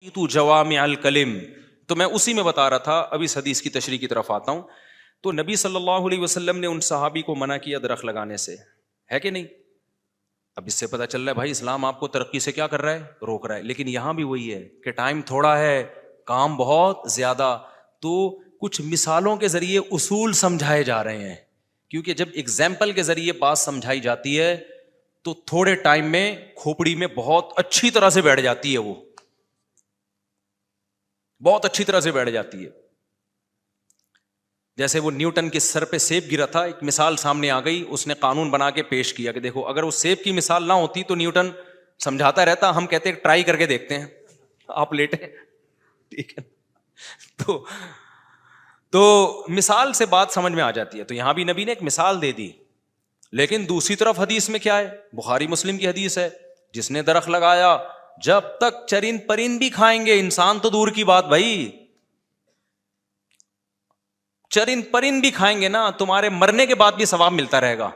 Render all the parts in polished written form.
تو جوامع الکلم. تو میں اسی میں بتا رہا تھا، اب اس حدیث کی تشریح کی طرف آتا ہوں. تو نبی صلی اللہ علیہ وسلم نے ان صحابی کو منع کیا درخت لگانے سے، ہے کہ نہیں؟ اب اس سے پتہ چل رہا ہے بھائی اسلام آپ کو ترقی سے کیا کر رہا ہے؟ روک رہا ہے. لیکن یہاں بھی وہی ہے کہ ٹائم تھوڑا ہے، کام بہت زیادہ، تو کچھ مثالوں کے ذریعے اصول سمجھائے جا رہے ہیں. کیونکہ جب ایگزامپل کے ذریعے بات سمجھائی جاتی ہے تو تھوڑے ٹائم میں کھوپڑی میں بہت اچھی طرح سے بیٹھ جاتی ہے، وہ بہت اچھی طرح سے بیٹھ جاتی ہے. جیسے وہ نیوٹن کے سر پہ سیب گرا تھا، ایک مثال سامنے آ گئی، اس نے قانون بنا کے پیش کیا کہ دیکھو اگر وہ سیب کی مثال نہ ہوتی تو نیوٹن سمجھاتا رہتا، ہم کہتے ہیں ٹرائی کر کے دیکھتے ہیں، آپ لیٹے، ٹھیک ہے. تو مثال سے بات سمجھ میں آ جاتی ہے. تو یہاں بھی نبی نے ایک مثال دے دی. لیکن دوسری طرف حدیث میں کیا ہے؟ بخاری مسلم کی حدیث ہے، جس نے درخت لگایا جب تک چرند پرند بھی کھائیں گے، انسان تو دور کی بات بھائی، چرند پرند بھی کھائیں گے نا، تمہارے مرنے کے بعد بھی ثواب ملتا رہے گا.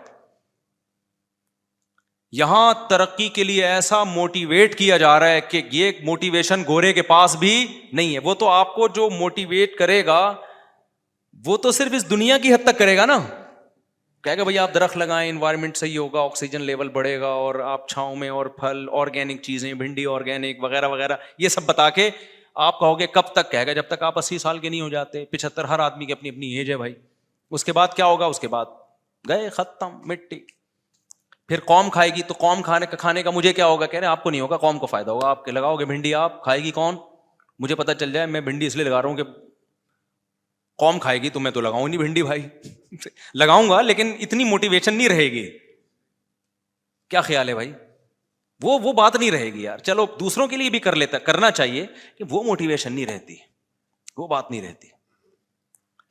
یہاں ترقی کے لیے ایسا موٹیویٹ کیا جا رہا ہے کہ یہ موٹیویشن گورے کے پاس بھی نہیں ہے. وہ تو آپ کو جو موٹیویٹ کرے گا وہ تو صرف اس دنیا کی حد تک کرے گا نا، کہے گا بھائی آپ درخت لگائیں، انوائرمنٹ صحیح ہوگا، آکسیجن لیول بڑھے گا، اور آپ چھاؤں میں، اور پھل آرگینک چیزیں، بھنڈی آرگینک وغیرہ وغیرہ، یہ سب بتا کے آپ کہو گے کب تک؟ کہے گا جب تک آپ 80 سال کے نہیں ہو جاتے. 75 ہر آدمی کی اپنی اپنی ایج ہے بھائی. اس کے بعد کیا ہوگا؟ اس کے بعد گئے، ختم، مٹی. پھر قوم کھائے گی تو قوم کھانے کا مجھے کیا ہوگا؟ کہہ رہے ہیں آپ کو نہیں ہوگا، قوم کو فائدہ ہوگا. آپ کے لگاؤ گے بھنڈی، آپ کھائے گی کون؟ مجھے پتہ چل جائے میں بھنڈی اس لیے لگا رہا ہوں کہ قوم کھائے گی تو میں تو لگاؤں نہیں بھنڈی بھائی. لگاؤں گا لیکن اتنی موٹیویشن نہیں رہے گی. کیا خیال ہے بھائی؟ وہ بات نہیں رہے گی یار. چلو دوسروں کے لیے بھی کرنا چاہیے کہ وہ موٹیویشن نہیں رہتی، وہ بات نہیں رہتی.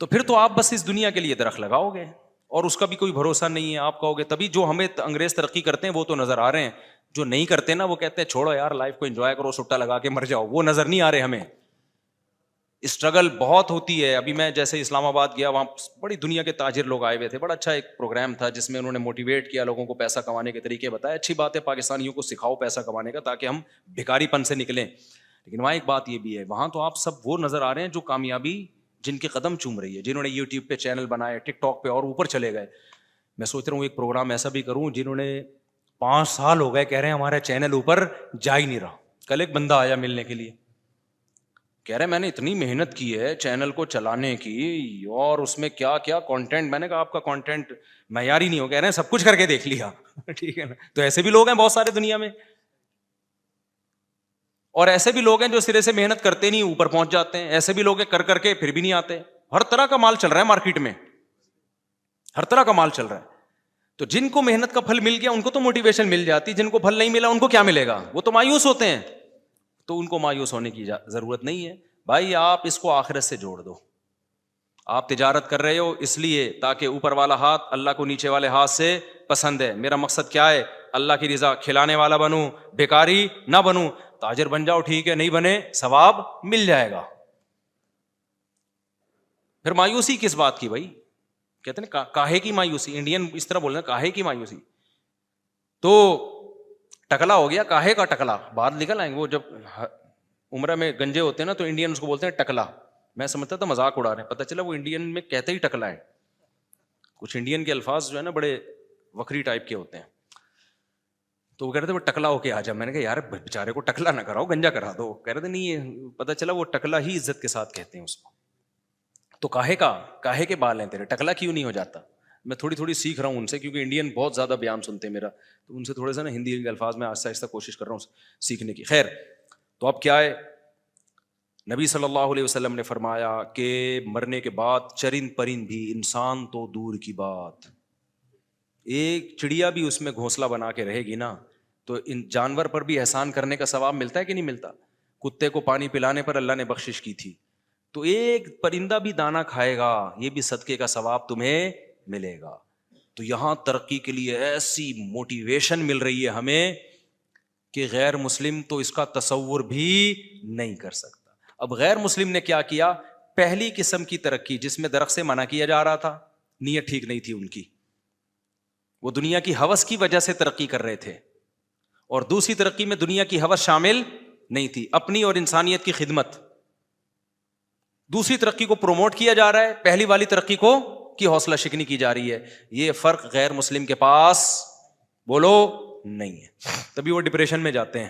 تو پھر تو آپ بس اس دنیا کے لیے درخت لگاؤ گے اور اس کا بھی کوئی بھروسہ نہیں ہے. آپ کہو گے تبھی جو ہمیں انگریز ترقی کرتے ہیں وہ تو نظر آ رہے ہیں، جو نہیں کرتے نا وہ کہتے ہیں چھوڑو یار لائف کو انجوائے کرو، سٹا لگا کے مر جاؤ. وہ نظر نہیں آ رہے ہمیں. اسٹرگل بہت ہوتی ہے. ابھی میں جیسے اسلام آباد گیا، وہاں بڑی دنیا کے تاجر لوگ آئے ہوئے تھے. بڑا اچھا ایک پروگرام تھا جس میں انہوں نے موٹیویٹ کیا لوگوں کو، پیسہ کمانے کے طریقے بتائے. اچھی بات ہے، پاکستانیوں کو سکھاؤ پیسہ کمانے کا تاکہ ہم بھکاری پن سے نکلیں. لیکن وہاں ایک بات یہ بھی ہے، وہاں تو آپ سب وہ نظر آ رہے ہیں جو کامیابی جن کے قدم چوم رہی ہے، جنہوں نے یوٹیوب پہ چینل بنائے، ٹک ٹاک پہ اور اوپر چلے گئے. میں سوچ رہا ہوں ایک پروگرام ایسا بھی کروں، جنہوں نے 5 سال ہو گئے کہہ رہے ہیں ہمارا چینل اوپر جا ہی نہیں رہا. کل ایک بندہ آیا ملنے کے لیے، کہہ رہے میں نے اتنی محنت کی ہے چینل کو چلانے کی، اور اس میں کیا کیا کانٹینٹ. میں نے کہا آپ کا کانٹینٹ معیاری نہیں ہو. کہہ رہے ہیں سب کچھ کر کے دیکھ لیا. ٹھیک ہے نا؟ تو ایسے بھی لوگ ہیں بہت سارے دنیا میں، اور ایسے بھی لوگ ہیں جو سرے سے محنت کرتے نہیں اوپر پہنچ جاتے ہیں. ایسے بھی لوگ ہیں کر کے پھر بھی نہیں آتے. ہر طرح کا مال چل رہا ہے مارکیٹ میں، ہر طرح کا مال چل رہا ہے. تو جن کو محنت کا پھل مل گیا ان کو تو موٹیویشن مل جاتی، جن کو پھل نہیں ملا ان کو کیا ملے گا؟ وہ تو مایوس ہوتے ہیں. تو ان کو مایوس ہونے کی ضرورت نہیں ہے بھائی. آپ اس کو آخرت سے جوڑ دو. آپ تجارت کر رہے ہو اس لیے تاکہ اوپر والا ہاتھ اللہ کو نیچے والے ہاتھ سے پسند ہے. میرا مقصد کیا ہے؟ اللہ کی رضا، کھلانے والا بنوں، بیکاری نہ بنوں. تاجر بن جاؤ ٹھیک ہے، نہیں بنے ثواب مل جائے گا. پھر مایوسی کس بات کی بھائی؟ کہتے ہیں کاہے کی مایوسی، انڈین اس طرح بول رہے ہیں کاہے کی مایوسی. تو ٹکلا ہو گیا، کاہے کا ٹکلا، بعد نکل آئیں گے. وہ جب عمرہ میں گنجے ہوتے ہیں نا تو انڈین اس کو بولتے ہیں ٹکلا. میں سمجھتا تھا مذاق اڑا رہے ہیں، پتہ چلا وہ انڈین میں کہتے ہی ٹکلا ہے. کچھ انڈین کے الفاظ جو ہے نا بڑے وکری ٹائپ کے ہوتے ہیں. تو وہ کہہ رہے تھے وہ ٹکلا ہو کے آ جا. میں نے کہا یار بیچارے کو ٹکلا نہ کراؤ، گنجا کرا دو. کہہ رہے تھے نہیں، پتہ چلا وہ ٹکلا ہی عزت کے ساتھ کہتے ہیں اس کو. تو کاہے کے بال ہیں تیرے، ٹکلا کیوں نہیں ہو جاتا؟ میں تھوڑی تھوڑی سیکھ رہا ہوں ان سے، کیونکہ انڈین بہت زیادہ بیان سنتے ہیں میرا، تو ان سے تھوڑے سا نا ہندی کے الفاظ میں آہستہ آہستہ کوشش کر رہا ہوں سیکھنے کی. خیر، تو اب کیا ہے، نبی صلی اللہ علیہ وسلم نے فرمایا کہ مرنے کے بعد چرند پرند بھی، انسان تو دور کی بات، ایک چڑیا بھی اس میں گھونسلہ بنا کے رہے گی نا تو ان جانور پر بھی احسان کرنے کا ثواب ملتا ہے کہ نہیں ملتا؟ کتے کو پانی پلانے پر اللہ نے بخشش کی تھی، تو ایک پرندہ بھی دانہ کھائے گا، یہ بھی صدقے کا ثواب تمہیں ملے گا. تو یہاں ترقی کے لیے ایسی موٹیویشن مل رہی ہے ہمیں کہ غیر مسلم تو اس کا تصور بھی نہیں کر سکتا. اب غیر مسلم نے کیا کیا؟ پہلی قسم کی ترقی جس میں درخت سے منع کیا جا رہا تھا، نیت ٹھیک نہیں تھی ان کی، وہ دنیا کی ہوس کی وجہ سے ترقی کر رہے تھے، اور دوسری ترقی میں دنیا کی ہوس شامل نہیں تھی، اپنی اور انسانیت کی خدمت. دوسری ترقی کو پروموٹ کیا جا رہا ہے، پہلی والی ترقی کو کی حوصلہ شکنی کی جا رہی ہے. یہ فرق غیر مسلم کے پاس بولو نہیں ہے. تبھی وہ ڈپریشن میں جاتے ہیں.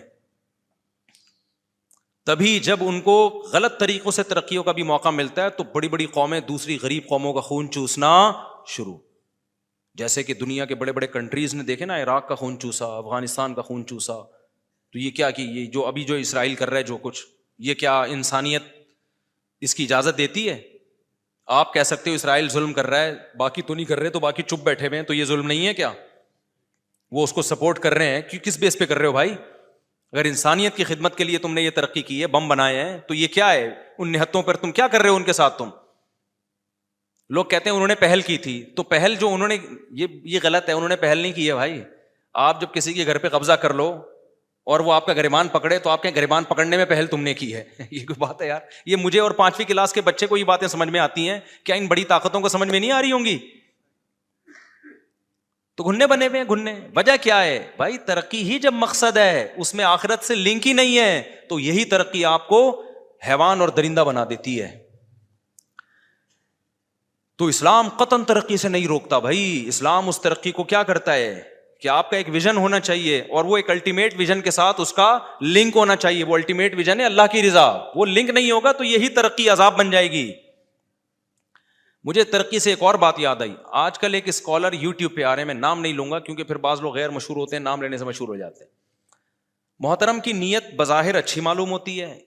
تبھی جب ان کو غلط طریقوں سے ترقیوں کا بھی موقع ملتا ہے تو بڑی بڑی قومیں دوسری غریب قوموں کا خون چوسنا شروع. جیسے کہ دنیا کے بڑے بڑے کنٹریز نے دیکھے نا، عراق کا خون چوسا، افغانستان کا خون چوسا. تو یہ کیا کہ یہ جو ابھی جو اسرائیل کر رہا ہے جو کچھ، یہ کیا انسانیت اس کی اجازت دیتی ہے؟ آپ کہہ سکتے ہو اسرائیل ظلم کر رہا ہے، باقی تو نہیں کر رہے، تو باقی چپ بیٹھے ہوئے ہیں، تو یہ ظلم نہیں ہے کیا؟ وہ اس کو سپورٹ کر رہے ہیں. کس بیس پہ کر رہے ہو بھائی؟ اگر انسانیت کی خدمت کے لیے تم نے یہ ترقی کی ہے، بم بنائے ہیں، تو یہ کیا ہے؟ ان نہتوں پر تم کیا کر رہے ہو ان کے ساتھ؟ تم لوگ کہتے ہیں انہوں نے پہل کی تھی، تو پہل جو انہوں نے، یہ غلط ہے، انہوں نے پہل نہیں کی ہے بھائی. آپ جب کسی کے گھر پہ قبضہ کر لو اور وہ آپ کا گریبان پکڑے تو آپ کے گریبان پکڑنے میں پہل تم نے کی ہے. یہ کوئی بات ہے یار؟ یہ مجھے اور 5ویں کلاس کے بچے کو یہ باتیں سمجھ میں آتی ہیں، کیا ان بڑی طاقتوں کو سمجھ میں نہیں آ رہی ہوں گی؟ تو گھننے بنے ہوئے ہیں گھننے. وجہ کیا ہے بھائی؟ ترقی ہی جب مقصد ہے، اس میں آخرت سے لنک ہی نہیں ہے، تو یہی ترقی آپ کو حیوان اور درندہ بنا دیتی ہے. تو اسلام قطعاً ترقی سے نہیں روکتا بھائی. اسلام اس ترقی کو کیا کرتا ہے کہ آپ کا ایک ویژن ہونا چاہیے، اور وہ ایک الٹیمیٹ ویژن کے ساتھ اس کا لنک ہونا چاہیے. وہ الٹیمیٹ ویژن ہے اللہ کی رضا. وہ لنک نہیں ہوگا تو یہی ترقی عذاب بن جائے گی. مجھے ترقی سے ایک اور بات یاد آئی. آج کل ایک اسکالر یوٹیوب پہ آ رہے ہیں، میں نام نہیں لوں گا کیونکہ پھر بعض لوگ غیر مشہور ہوتے ہیں، نام لینے سے مشہور ہو جاتے ہیں. محترم کی نیت بظاہر اچھی معلوم ہوتی ہے،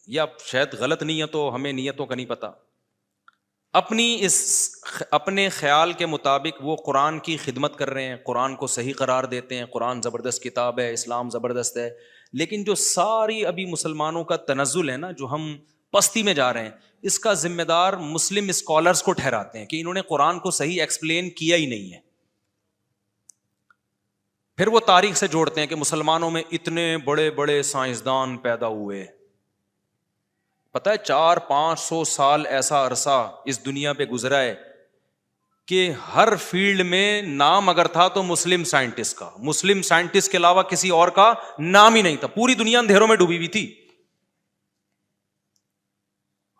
یا شاید غلط نیت ہو، ہمیں نیتوں کا نہیں پتا. اپنے خیال کے مطابق وہ قرآن کی خدمت کر رہے ہیں، قرآن کو صحیح قرار دیتے ہیں، قرآن زبردست کتاب ہے، اسلام زبردست ہے. لیکن جو ساری ابھی مسلمانوں کا تنزل ہے نا، جو ہم پستی میں جا رہے ہیں، اس کا ذمہ دار مسلم اسکالرز کو ٹھہراتے ہیں کہ انہوں نے قرآن کو صحیح ایکسپلین کیا ہی نہیں ہے. پھر وہ تاریخ سے جوڑتے ہیں کہ مسلمانوں میں اتنے بڑے بڑے سائنسدان پیدا ہوئے. پتہ ہے 400-500 سال ایسا عرصہ اس دنیا پہ گزرا ہے کہ ہر فیلڈ میں نام اگر تھا تو مسلم سائنٹسٹ کا، مسلم سائنٹسٹ کے علاوہ کسی اور کا نام ہی نہیں تھا. پوری دنیا اندھیروں میں ڈوبی ہوئی تھی.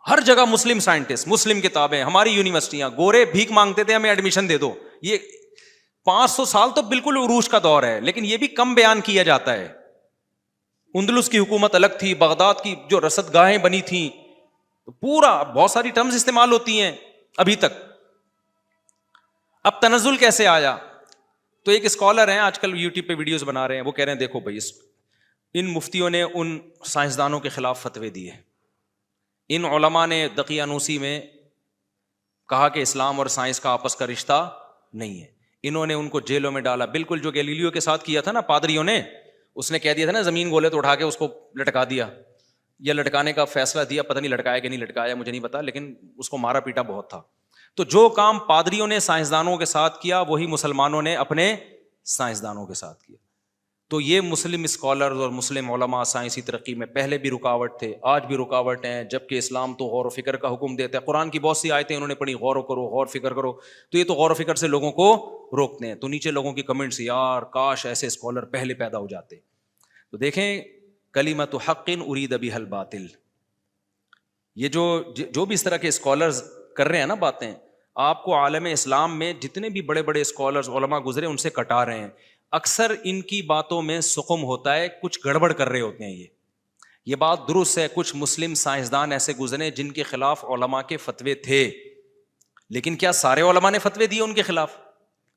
ہر جگہ مسلم سائنٹسٹ، مسلم کتابیں، ہماری یونیورسٹیاں. گورے بھیک مانگتے تھے ہمیں ایڈمیشن دے دو. یہ 500 سال تو بالکل عروج کا دور ہے، لیکن یہ بھی کم بیان کیا جاتا ہے. اندلس کی حکومت الگ تھی، بغداد کی جو رصد گاہیں بنی تھیں، پورا بہت ساری ٹرمز استعمال ہوتی ہیں ابھی تک. اب تنزل کیسے آیا؟ تو ایک اسکالر ہیں آج کل یوٹیوب پہ ویڈیوز بنا رہے ہیں، وہ کہہ رہے ہیں دیکھو بھائی، ان مفتیوں نے ان سائنسدانوں کے خلاف فتوے دیے، ان علماء نے دقیانوسی میں کہا کہ اسلام اور سائنس کا آپس کا رشتہ نہیں ہے، انہوں نے ان کو جیلوں میں ڈالا. بالکل جو گیلیلیو کے ساتھ کیا تھا نا پادریوں نے، اس نے کہہ دیا تھا نا زمین گولے تو اٹھا کے اس کو لٹکا دیا، یا لٹکانے کا فیصلہ دیا، پتہ نہیں لٹکایا کہ نہیں لٹکایا مجھے نہیں پتا، لیکن اس کو مارا پیٹا بہت تھا. تو جو کام پادریوں نے سائنسدانوں کے ساتھ کیا وہی مسلمانوں نے اپنے سائنسدانوں کے ساتھ کیا. تو یہ مسلم اسکالرز اور مسلم علماء سائنسی ترقی میں پہلے بھی رکاوٹ تھے، آج بھی رکاوٹ ہیں، جبکہ اسلام تو غور و فکر کا حکم دیتا ہے. قرآن کی بہت سی آیتیں انہوں نے پڑھی، غور و کرو، غور فکر کرو، تو یہ تو غور و فکر سے لوگوں کو روکتے ہیں. تو نیچے لوگوں کی کمنٹس، یار کاش ایسے اسکالر پہلے پیدا ہو جاتے. تو دیکھیں کلمۃ حق ارید بہا الباطل. یہ جو بھی اس طرح کے اسکالرز کر رہے ہیں نا باتیں، آپ کو عالم اسلام میں جتنے بھی بڑے بڑے اسکالرز علماء گزرے ان سے کٹا رہے ہیں. اکثر ان کی باتوں میں سقم ہوتا ہے، کچھ گڑبڑ کر رہے ہوتے ہیں. یہ بات درست ہے، کچھ مسلم سائنسدان ایسے گزرے جن کے خلاف علماء کے فتوے تھے، لیکن کیا سارے علماء نے فتوے دیے ان کے خلاف؟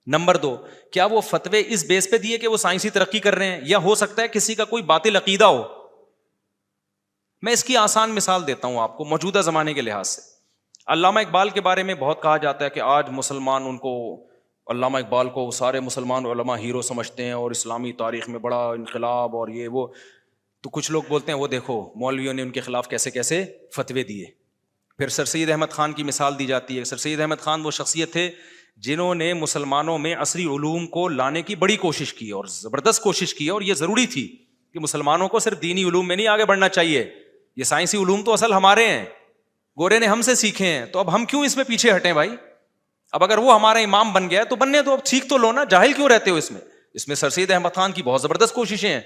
نمبر 2، کیا وہ فتوے اس بیس پہ دیے کہ وہ سائنسی ترقی کر رہے ہیں، یا ہو سکتا ہے کسی کا کوئی باطل عقیدہ ہو؟ میں اس کی آسان مثال دیتا ہوں آپ کو موجودہ زمانے کے لحاظ سے. علامہ اقبال کے بارے میں بہت کہا جاتا ہے کہ آج مسلمان ان کو، علامہ اقبال کو سارے مسلمان علماء ہیرو سمجھتے ہیں اور اسلامی تاریخ میں بڑا انقلاب اور یہ وہ. تو کچھ لوگ بولتے ہیں وہ دیکھو مولویوں نے ان کے خلاف کیسے کیسے فتوے دیے. پھر سر سید احمد خان کی مثال دی جاتی ہے. سر سید احمد خان وہ شخصیت تھے جنہوں نے مسلمانوں میں عصری علوم کو لانے کی بڑی کوشش کی اور زبردست کوشش کی، اور یہ ضروری تھی کہ مسلمانوں کو صرف دینی علوم میں نہیں آگے بڑھنا چاہیے. یہ سائنسی علوم تو اصل ہمارے ہیں، گورے نے ہم سے سیکھے ہیں، تو اب ہم کیوں اس میں پیچھے ہٹیں بھائی؟ اب اگر وہ ہمارا امام بن گیا تو بننے تو اب سیکھ تو لو نا، جاہل کیوں رہتے ہو اس میں؟ اس میں سر سید احمد خان کی بہت زبردست کوششیں ہیں.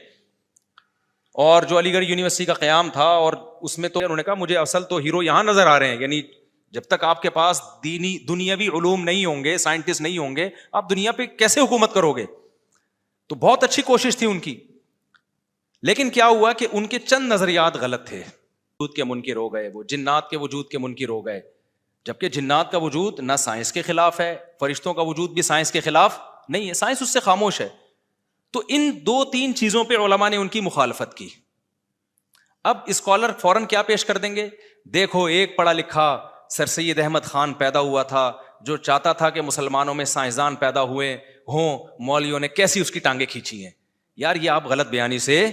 اور جو علی گڑھ یونیورسٹی کا قیام تھا، اور اس میں تو انہوں نے کہا مجھے اصل تو ہیرو یہاں نظر آ رہے ہیں، یعنی جب تک آپ کے پاس دنیاوی علوم نہیں ہوں گے، سائنٹسٹ نہیں ہوں گے، آپ دنیا پہ کیسے حکومت کرو گے؟ تو بہت اچھی کوشش تھی ان کی، لیکن کیا ہوا کہ ان کے چند نظریات غلط تھے، وجود کے منکر ہو گئے، وہ جنات کے وجود کے منکر ہو گئے، جبکہ جنات کا وجود نہ سائنس کے خلاف ہے، فرشتوں کا وجود بھی سائنس کے خلاف نہیں ہے، سائنس اس سے خاموش ہے۔ تو ان دو تین چیزوں پہ علماء نے ان کی مخالفت کی۔ اب اسکالر فوراً کیا پیش کر دیں گے؟ دیکھو ایک پڑھا لکھا سر سید احمد خان پیدا ہوا تھا جو چاہتا تھا کہ مسلمانوں میں سائنسدان پیدا ہوئے ہوں، مولویوں نے کیسی اس کی ٹانگیں کھینچی ہیں۔ یار یہ آپ غلط بیانی سے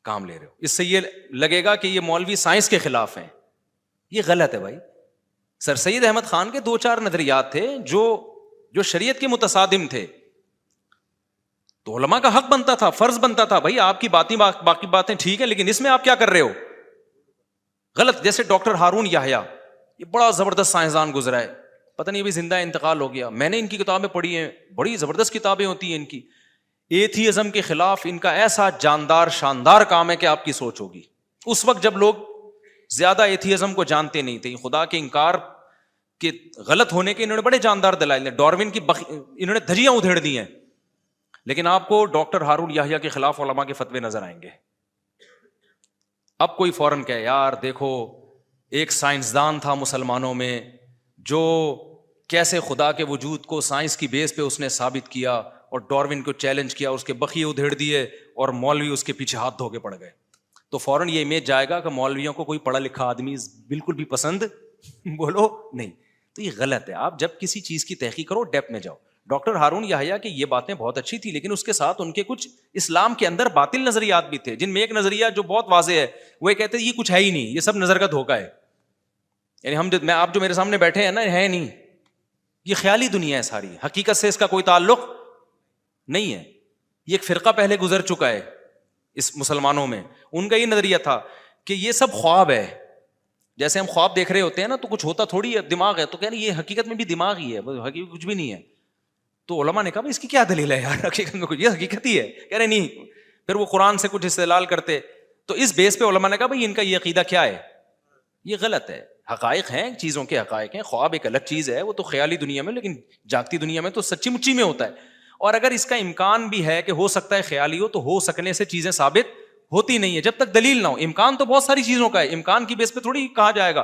کام لے رہے ہو، اس سے یہ لگے گا کہ یہ مولوی سائنس کے خلاف ہیں، یہ غلط ہے بھائی۔ سر سید احمد خان کے دو چار نظریات تھے جو شریعت کے متصادم تھے، تو علماء کا حق بنتا تھا، فرض بنتا تھا، بھائی آپ کی باقی باتیں ٹھیک ہیں لیکن اس میں آپ کیا کر رہے ہو؟ غلط۔ جیسے ڈاکٹر ہارون یحییٰ، یہ بڑا زبردست سائنسدان گزرا ہے، پتہ نہیں ابھی زندہ انتقال ہو گیا، میں نے ان کی کتابیں پڑھی ہیں، بڑی زبردست کتابیں ہوتی ہیں ان کی، ایتھیزم کے خلاف ان کا ایسا جاندار شاندار کام ہے کہ آپ کی سوچ ہوگی۔ اس وقت جب لوگ زیادہ ایتھیزم کو جانتے نہیں تھے، خدا کے انکار کے غلط ہونے کے انہوں نے بڑے جاندار دلائل دیں، ڈاروین کی انہوں نے دھجیاں ادھیڑ دی ہیں، لیکن آپ کو ڈاکٹر ہارون یحییٰ کے خلاف علماء کے فتوے نظر آئیں گے۔ اب کوئی فوراً کہے یار دیکھو ایک سائنسدان تھا مسلمانوں میں جو کیسے خدا کے وجود کو سائنس کی بیس پہ اس نے ثابت کیا اور ڈاروین کو چیلنج کیا، اس کے بخیے ادھیڑ دیے اور مولوی اس کے پیچھے ہاتھ دھو کے پڑ گئے، تو فوراً یہ امیج جائے گا کہ مولویوں کو کوئی پڑھا لکھا آدمی بالکل بھی پسند بولو نہیں۔ تو یہ غلط ہے، آپ جب کسی چیز کی تحقیق کرو ڈیپتھ میں جاؤ۔ ڈاکٹر ہارون یحییٰ کی یہ باتیں بہت اچھی تھی، لیکن اس کے ساتھ ان کے کچھ اسلام کے اندر باطل نظریات بھی تھے، جن میں ایک نظریہ جو بہت واضح ہے، وہ یہ کہتے ہیں یہ کچھ ہے ہی نہیں، یہ سب نظر کا دھوکہ ہے، یعنی آپ جو میرے سامنے بیٹھے ہیں نا، ہے نہیں، یہ خیالی دنیا ہے ساری، حقیقت سے اس کا کوئی تعلق نہیں ہے۔ یہ ایک فرقہ پہلے گزر چکا ہے اس مسلمانوں میں، ان کا یہ نظریہ تھا کہ یہ سب خواب ہے، جیسے ہم خواب دیکھ رہے ہوتے ہیں نا تو کچھ ہوتا تھوڑی ہے، دماغ ہے، تو کہہ رہے یہ حقیقت میں بھی دماغ ہی ہے، حقیقت کچھ بھی نہیں ہے۔ تو علماء نے کہا اس کی کیا دلیل ہے یار، حقیقت میں کچھ، یہ حقیقت ہی ہے، کہہ رہے نہیں، پھر وہ قرآن سے کچھ استدلال کرتے، تو اس بیس پہ علماء نے کہا بھائی ان کا یہ عقیدہ کیا ہے، یہ غلط ہے۔ حقائق ہیں، چیزوں کے حقائق ہیں، خواب ایک الگ چیز ہے، وہ تو خیالی دنیا میں، لیکن جاگتی دنیا میں تو سچی مچی میں ہوتا ہے، اور اگر اس کا امکان بھی ہے کہ ہو سکتا ہے خیالی ہو، تو ہو سکنے سے چیزیں ثابت ہوتی نہیں ہے جب تک دلیل نہ ہو۔ امکان تو بہت ساری چیزوں کا ہے، امکان کی بیس پہ تھوڑی کہا جائے گا۔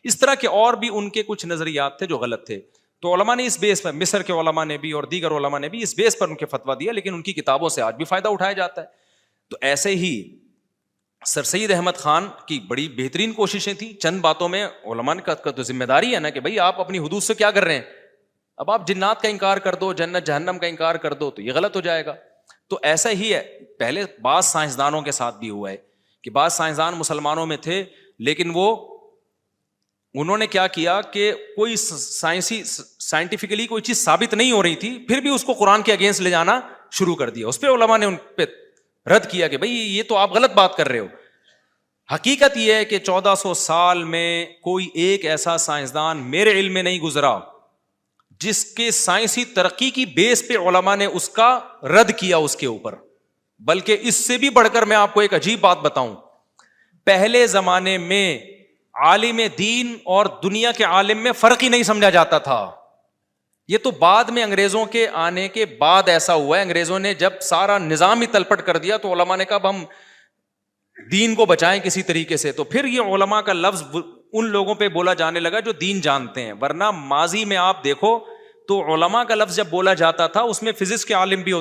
اس طرح کے اور بھی ان کے کچھ نظریات تھے جو غلط تھے، تو علماء نے اس بیس پر، مصر کے علماء نے بھی اور دیگر علماء نے بھی اس بیس پر ان کے فتویٰ دیا، لیکن ان کی کتابوں سے آج بھی فائدہ اٹھایا جاتا ہے۔ تو ایسے ہی سر سید احمد خان کی بڑی بہترین کوششیں تھیں، چند باتوں میں علماء کا تو ذمہ داری ہے نا کہ بھائی آپ اپنی حدود سے کیا کر رہے ہیں، اب آپ جنات کا انکار کر دو، جنت جہنم کا انکار کر دو تو یہ غلط ہو جائے گا۔ تو ایسا ہی ہے، پہلے بعض سائنسدانوں کے ساتھ بھی ہوا ہے کہ بعض سائنسدان مسلمانوں میں تھے، لیکن انہوں نے کیا کیا کہ کوئی سائنٹیفکلی کوئی چیز ثابت نہیں ہو رہی تھی، پھر بھی اس کو قرآن کے اگینسٹ لے جانا شروع کر دیا، اس پہ علماء نے ان پہ رد کیا کہ بھائی یہ تو آپ غلط بات کر رہے ہو۔ حقیقت یہ ہے کہ 1400 سال میں کوئی ایک ایسا سائنسدان میرے علم میں نہیں گزرا جس کے سائنسی ترقی کی بیس پہ علماء نے اس کا رد کیا اس کے اوپر، بلکہ اس سے بھی بڑھ کر میں آپ کو ایک عجیب بات بتاؤں، پہلے زمانے میں عالم دین اور دنیا کے عالم میں فرق ہی نہیں سمجھا جاتا تھا، یہ تو بعد میں انگریزوں کے آنے کے بعد ایسا ہوا ہے، انگریزوں نے جب سارا نظام ہی تلپٹ کر دیا تو علماء نے کہا اب ہم دین کو بچائیں کسی طریقے سے، تو پھر یہ علماء کا لفظ ان لوگوں پہ بولا جانے لگا جو دین جانتے ہیں، ورنہ ماضی میں آپ دیکھو تو علماء کا لفظ جب بولا جاتا تھا اس میں فزکس کے عالم بھی ہوتے